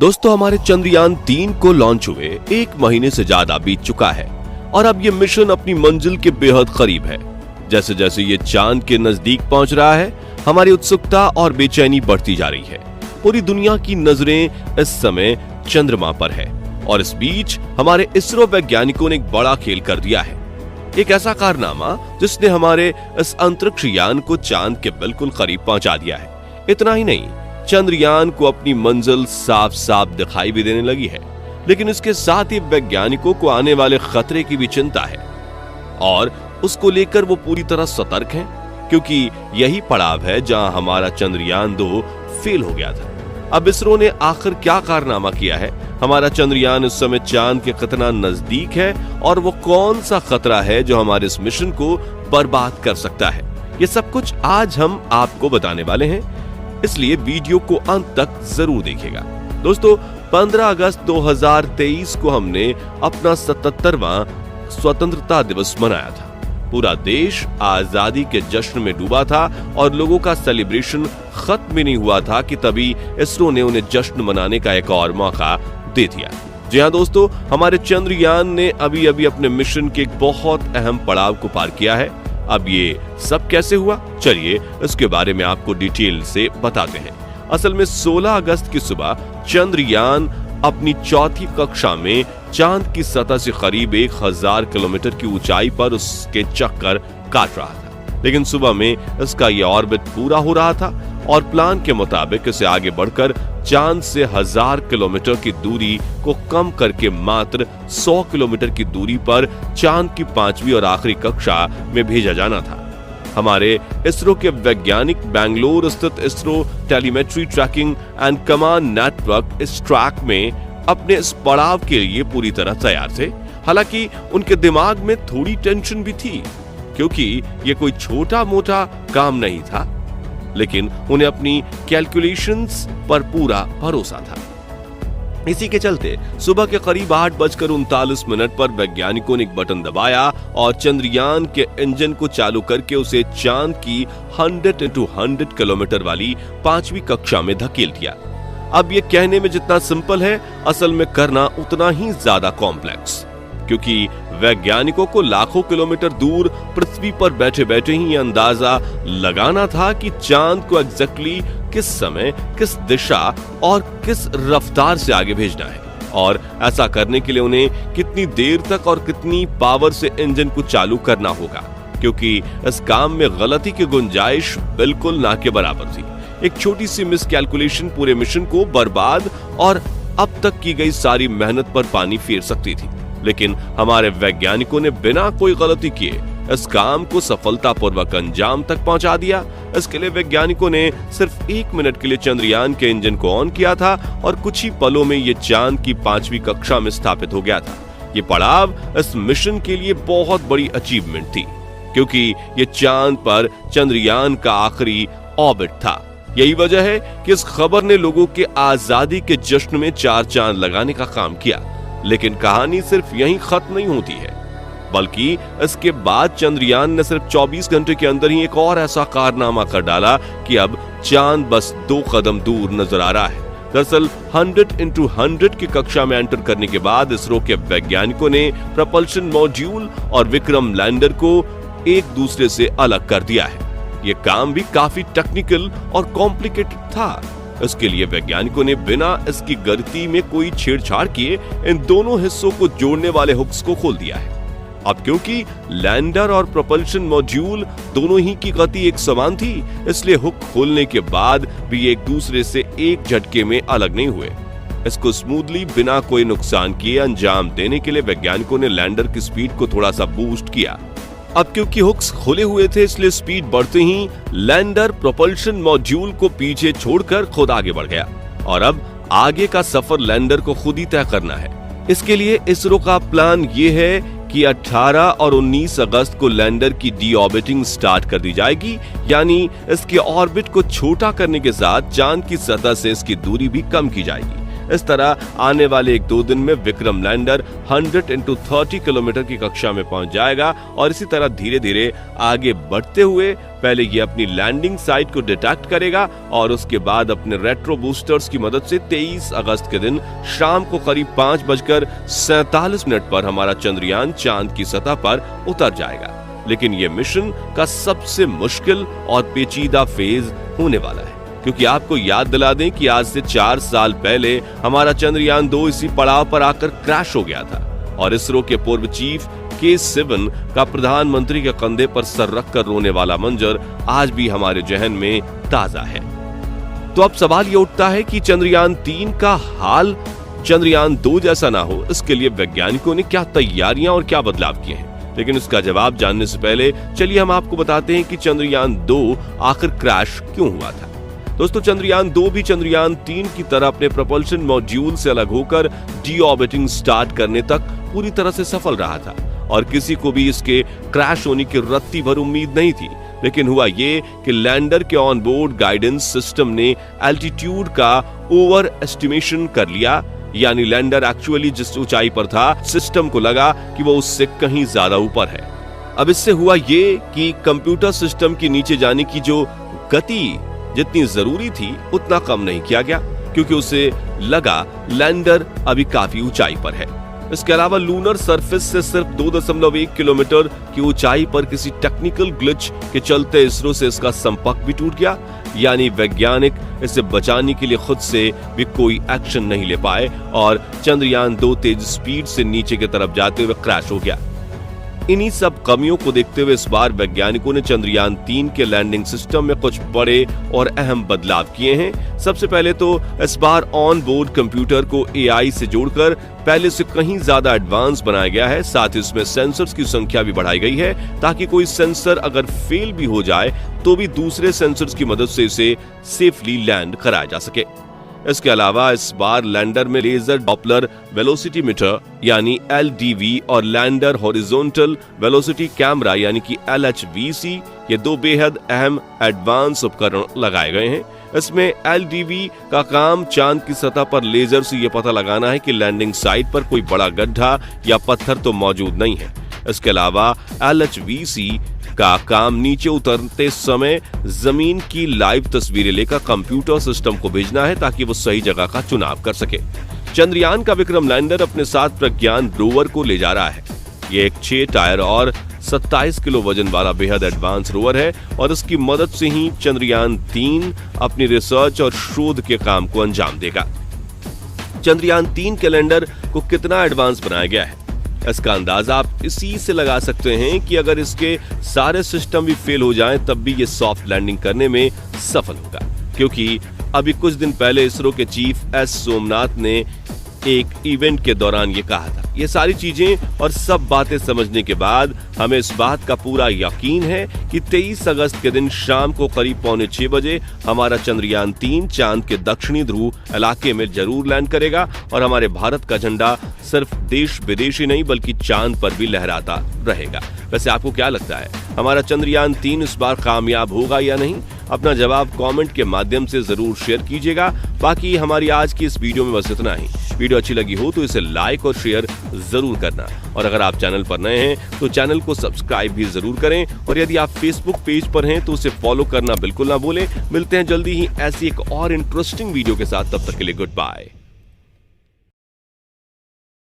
दोस्तों, हमारे चंद्रयान 3 को लॉन्च हुए 1 महीने से ज्यादा बीत चुका है और अब ये मिशन अपनी मंजिल के बेहद करीब है। जैसे जैसे ये चांद के नजदीक पहुंच रहा है, हमारी उत्सुकता और बेचैनी बढ़ती जा रही है। पूरी दुनिया की नजरें इस समय चंद्रमा पर है और इस बीच हमारे इसरो वैज्ञानिकों ने एक बड़ा खेल कर दिया है। एक ऐसा कारनामा जिसने हमारे इस अंतरिक्ष यान को चांद के बिल्कुल करीब पहुंचा दिया है। इतना ही नहीं, चंद्रयान को अपनी मंजिल साफ साफ दिखाई भी देने लगी है, लेकिन इसके साथ ही वैज्ञानिकों को आने वाले खतरे की भी चिंता है और उसको लेकर वो पूरी तरह सतर्क हैं, क्योंकि यही पड़ाव है जहां हमारा चंद्रयान 2 फेल हो गया था। अब इसरो ने आखिर क्या कारनामा किया है, हमारा चंद्रयान इस समय चांद के कितना नजदीक है और वो कौन सा खतरा है जो हमारे इस मिशन को बर्बाद कर सकता है, ये सब कुछ आज हम आपको बताने वाले हैं, इसलिए वीडियो को अंत तक जरूर देखिएगा। दोस्तों, 15 अगस्त 2023 को हमने अपना 77वां स्वतंत्रता दिवस मनाया था। पूरा देश आजादी के जश्न में डूबा था और लोगों का सेलिब्रेशन खत्म भी नहीं हुआ था कि तभी इसरो ने उन्हें जश्न मनाने का एक और मौका दे दिया। जी हाँ दोस्तों, हमारे चंद्रयान ने अभी अभी अपने मिशन के एक बहुत अहम पड़ाव को पार किया है। अब ये सब कैसे हुआ, चलिए इसके बारे में आपको डिटेल से बताते हैं। असल में 16 अगस्त की सुबह चंद्रयान अपनी चौथी कक्षा में चांद की सतह से करीब 1000 किलोमीटर की ऊंचाई पर उसके चक्कर काट रहा था, लेकिन सुबह में इसका यह ऑर्बिट पूरा हो रहा था और प्लान के मुताबिक इसे आगे बढ़कर चांद से 1000 किलोमीटर की दूरी को कम करके मात्र 100 किलोमीटर की दूरी पर चांद की 5वीं और आखिरी कक्षा में भेजा जाना था। हमारे इसरो के वैज्ञानिक बेंगलुरु स्थित ISRO telemetry tracking and command network ISTRAC में अपने इस पड़ाव के लिए पूरी तरह तैयार थे। हालांकि उनके दिमाग में थोड़ी टेंशन भी थी, क्योंकि ये कोई छोटा मोटा काम नहीं था, लेकिन उन्हें अपनी कैलकुलेशंस पर पूरा भरोसा था। इसी के चलते सुबह के करीब 8:39 पर वैज्ञानिकों ने एक बटन दबाया और चंद्रयान के इंजन को चालू करके उसे चांद की 100x100 किलोमीटर वाली 5वीं कक्षा में धकेल दिया। अब ये कहने में जितना सिंपल है, असल में करना उतना ही ज्यादा कॉम्प्लेक्स, क्योंकि वैज्ञानिकों को लाखों किलोमीटर दूर पृथ्वी पर बैठे बैठे ही अंदाजा लगाना था कि चांद को एग्जैक्टली किस समय, किस दिशा और किस रफ्तार से आगे भेजना है, और ऐसा करने के लिए उन्हें कितनी देर तक और कितनी पावर से इंजन को चालू करना होगा, क्योंकि इस काम में गलती की गुंजाइश बिल्कुल ना के बराबर थी। एक छोटी सी मिसकैलकुलेशन पूरे मिशन को बर्बाद और अब तक की गई सारी मेहनत पर पानी फेर सकती थी, लेकिन हमारे वैज्ञानिकों ने बिना कोई गलती किए इस काम को सफलतापूर्वक अंजाम तक पहुंचा दिया। इसके लिए वैज्ञानिकों ने सिर्फ 1 मिनट के लिए चंद्रयान के इंजन को ऑन किया था और कुछ ही पलों में ये चांद की 5वीं कक्षा में स्थापित हो गया था। ये पड़ाव इस मिशन के लिए बहुत बड़ी अचीवमेंट थी, क्योंकि ये चांद पर चंद्रयान का आखिरी ऑर्बिट था। यही वजह है कि इस खबर ने लोगों के आजादी के जश्न में 4 चांद लगाने का काम किया। लेकिन कहानी सिर्फ यहीं खत्म नहीं होती है, बल्कि इसके बाद चंद्रयान ने सिर्फ 24 घंटे के अंदर ही एक और ऐसा कारनामा कर डाला कि अब चांद बस 2 कदम दूर नजर आ रहा है। दरअसल 100x100 की कक्षा में एंटर करने के बाद इसरो के वैज्ञानिकों ने प्रपल्शन मॉड्यूल और विक्रम लैंडर को एक दूसरे से अलग कर दिया है। ये काम भी काफी टेक्निकल और कॉम्प्लिकेटेड था। इसके लिए वैज्ञानिकों ने बिना इसकी गति में कोई छेड़छाड़ किए इन दोनों हिस्सों को जोड़ने वाले हुक्स को खोल दिया है। अब क्योंकि लैंडर और प्रोपल्शन मॉड्यूल दोनों ही की गति एक समान थी, इसलिए हुक खोलने के बाद भी एक दूसरे से एक झटके में अलग नहीं हुए। इसको स्मूथली बिना कोई नुकसान किए अंजाम देने के लिए वैज्ञानिकों ने लैंडर की स्पीड को थोड़ा सा बूस्ट किया। अब क्योंकि हुक्स खोले हुए थे, इसलिए स्पीड बढ़ते ही लैंडर प्रोपल्शन मॉड्यूल को पीछे छोड़कर खुद आगे बढ़ गया और अब आगे का सफर लैंडर को खुद ही तय करना है। इसके लिए इसरो का प्लान ये है कि 18 और 19 अगस्त को लैंडर की डी-ऑर्बिटिंग स्टार्ट कर दी जाएगी, यानी इसके ऑर्बिट को छोटा करने के साथ चांद की सतह से इसकी दूरी भी कम की जाएगी। इस तरह आने वाले 1-2 दिन में विक्रम लैंडर 100x30 किलोमीटर की कक्षा में पहुंच जाएगा और इसी तरह धीरे धीरे आगे बढ़ते हुए पहले ये अपनी लैंडिंग साइट को डिटेक्ट करेगा और उसके बाद अपने रेट्रो बूस्टर्स की मदद से 23 अगस्त के दिन शाम को करीब 5:47 पर हमारा चंद्रयान चांद की सतह पर उतर जाएगा। लेकिन यह मिशन का सबसे मुश्किल और पेचीदा फेज होने वाला है, क्योंकि आपको याद दिला दें कि आज से 4 साल पहले हमारा चंद्रयान 2 इसी पड़ाव पर आकर क्रैश हो गया था और इसरो के पूर्व चीफ के. का प्रधानमंत्री के कंधे पर सर रखकर रोने वाला मंजर आज भी हमारे जहन में ताजा है। तो अब सवाल ये उठता है कि चंद्रयान 3 का हाल चंद्रयान 2 जैसा ना हो, इसके लिए वैज्ञानिकों ने क्या तैयारियां और क्या बदलाव किए हैं। लेकिन इसका जवाब जानने से पहले चलिए हम आपको बताते हैं कि चंद्रयान 2 आखिर क्रैश क्यों हुआ था। दोस्तों, चंद्रयान 2 भी चंद्रयान 3 की तरह अपने propulsion मॉड्यूल से अलग होकर डीऑर्बिटिंग स्टार्ट करने तक पूरी तरह से सफल रहा था और किसी को भी इसके क्रैश होने की रत्ती भर उम्मीद नहीं थी। लेकिन हुआ ये कि लैंडर के ऑन बोर्ड गाइडेंस सिस्टम ने एल्टीट्यूड का ओवर एस्टिमेशन कर लिया, यानी लैंडर एक्चुअली जिस ऊंचाई पर था सिस्टम को लगा कि वो उससे कहीं ज्यादा ऊपर है। अब इससे हुआ ये कि कंप्यूटर सिस्टम के नीचे जाने की जो गति जितनी जरूरी थी उतना कम नहीं किया गया, क्योंकि उसे लगा लैंडर अभी काफी ऊंचाई पर है। इसके अलावा लूनर सरफेस से सिर्फ 2.1 किलोमीटर की ऊंचाई पर किसी टेक्निकल ग्लिच के चलते इसरो से इसका संपर्क भी टूट गया, यानी वैज्ञानिक इसे बचाने के लिए खुद से भी कोई एक्शन नहीं ले पाए और चंद्रयान 2 तेज स्पीड से नीचे की तरफ जाते हुए क्रैश हो गया। इन्हीं सब कमियों को देखते हुए इस बार वैज्ञानिकों ने चंद्रयान 3 के लैंडिंग सिस्टम में कुछ बड़े और अहम बदलाव किए हैं। सबसे पहले तो इस बार ऑन बोर्ड कंप्यूटर को एआई से जोड़कर पहले से कहीं ज्यादा एडवांस बनाया गया है। साथ ही इसमें सेंसर्स की संख्या भी बढ़ाई गई है ताकि कोई सेंसर अगर फेल भी हो जाए तो भी दूसरे सेंसर्स की मदद से इसे सेफली लैंड कराया जा सके। इसके अलावा इस बार लैंडर में लेजर डॉपलर वेलोसिटी मीटर यानी LDV और लैंडर हॉरिजॉन्टल वेलोसिटी कैमरा यानी कि LHVC ये 2 बेहद अहम एडवांस उपकरण लगाए गए हैं। इसमें LDV का काम चांद की सतह पर लेजर से ये पता लगाना है कि लैंडिंग साइट पर कोई बड़ा गड्ढा या पत्थर तो मौजूद नहीं है। इसके अलावा LHVC का काम नीचे उतरते समय जमीन की लाइव तस्वीरें लेकर कंप्यूटर सिस्टम को भेजना है ताकि वो सही जगह का चुनाव कर सके। चंद्रयान का विक्रम लैंडर अपने साथ प्रज्ञान रोवर को ले जा रहा है। ये एक 6 टायर और 27 किलो वजन वाला बेहद एडवांस रोवर है और इसकी मदद से ही चंद्रयान 3 अपनी रिसर्च और शोध के काम को अंजाम देगा। चंद्रयान 3 के लैंडर को कितना एडवांस बनाया गया है, इसका अंदाजा आप इसी से लगा सकते हैं कि अगर इसके सारे सिस्टम भी फेल हो जाएं तब भी ये सॉफ्ट लैंडिंग करने में सफल होगा, क्योंकि अभी कुछ दिन पहले इसरो के चीफ एस सोमनाथ ने एक इवेंट के दौरान ये कहा था। ये सारी चीजें और सब बातें समझने के बाद हमें इस बात का पूरा यकीन है कि 23 अगस्त के दिन शाम को करीब 5:45 बजे हमारा चंद्रयान 3 चांद के दक्षिणी ध्रुव इलाके में जरूर लैंड करेगा और हमारे भारत का झंडा सिर्फ देश विदेश ही नहीं बल्कि चांद पर भी लहराता रहेगा। वैसे आपको क्या लगता है, हमारा चंद्रयान 3 इस बार कामयाब होगा या नहीं? अपना जवाब कमेंट के माध्यम से जरूर शेयर कीजिएगा। बाकी हमारी आज की इस वीडियो में बस इतना ही। वीडियो अच्छी लगी हो तो इसे लाइक और शेयर जरूर करना और अगर आप चैनल पर नए हैं तो चैनल को सब्सक्राइब भी जरूर करें और यदि आप फेसबुक पेज पर हैं तो उसे फॉलो करना बिल्कुल ना भूलें। मिलते हैं जल्दी ही ऐसी एक और इंटरेस्टिंग वीडियो के साथ, तब तक के लिए गुड बाय।